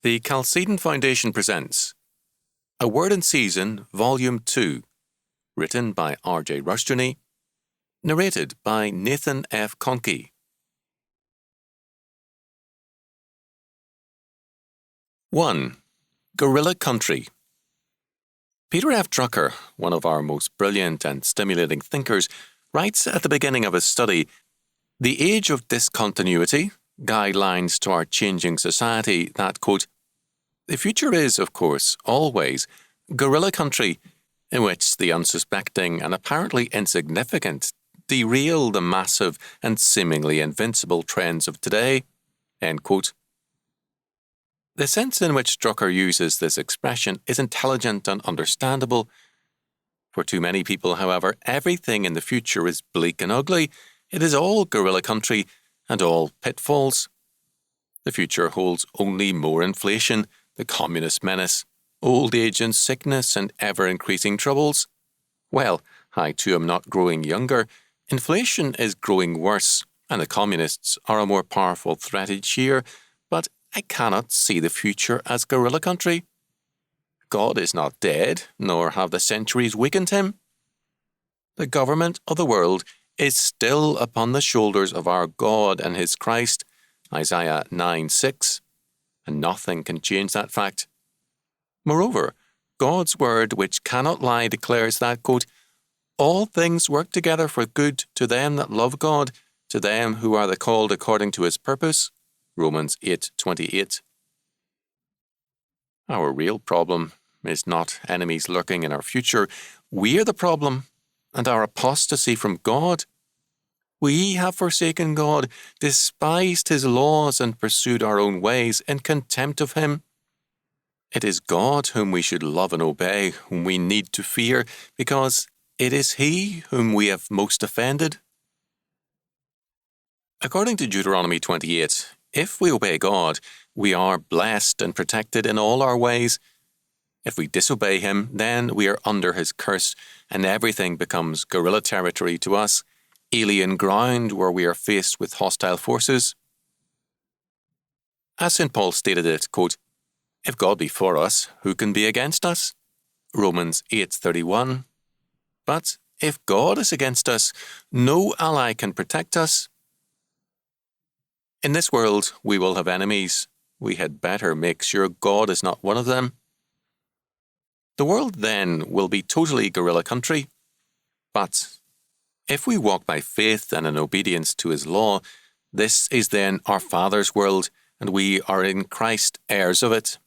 The Chalcedon Foundation presents A Word in Season, Volume 2, written by Rushdoony, narrated by Nathan F. Conkey. 1. Guerrilla Country. Peter F. Drucker, one of our most brilliant and stimulating thinkers, writes at the beginning of his study, "The age of discontinuity, guidelines to our changing society," that, quote, "the future is, of course, always guerrilla country, in which the unsuspecting and apparently insignificant derail the massive and seemingly invincible trends of today," end quote. The sense in which Drucker uses this expression is intelligent and understandable. For too many people, however, everything in the future is bleak and ugly. It is all guerrilla country and all pitfalls. The future holds only more inflation, the communist menace, old age and sickness, and ever-increasing troubles. Well, I too am not growing younger. Inflation is growing worse, and the communists are a more powerful threat each year, but I cannot see the future as guerrilla country. God is not dead, nor have the centuries weakened him. The government of the world is still upon the shoulders of our God and his Christ, Isaiah 9:6, and nothing can change that fact. Moreover, God's word, which cannot lie, declares that, quote, "all things work together for good to them that love God, to them who are the called according to his purpose," Romans 8:28. Our real problem is not enemies lurking in our future. We are the problem, and our apostasy from God. We have forsaken God, despised his laws, and pursued our own ways in contempt of him. It is God whom we should love and obey, whom we need to fear, because it is he whom we have most offended. According to Deuteronomy 28, if we obey God, we are blessed and protected in all our ways. If we disobey him, then we are under his curse, and everything becomes guerrilla territory to us, alien ground where we are faced with hostile forces. As St. Paul stated it, quote, "if God be for us, who can be against us?" Romans 8:31. But if God is against us, no ally can protect us. In this world, we will have enemies. We had better make sure God is not one of them. The world then will be totally guerrilla country. But if we walk by faith and in obedience to his law, this is then our Father's world, and we are in Christ heirs of it.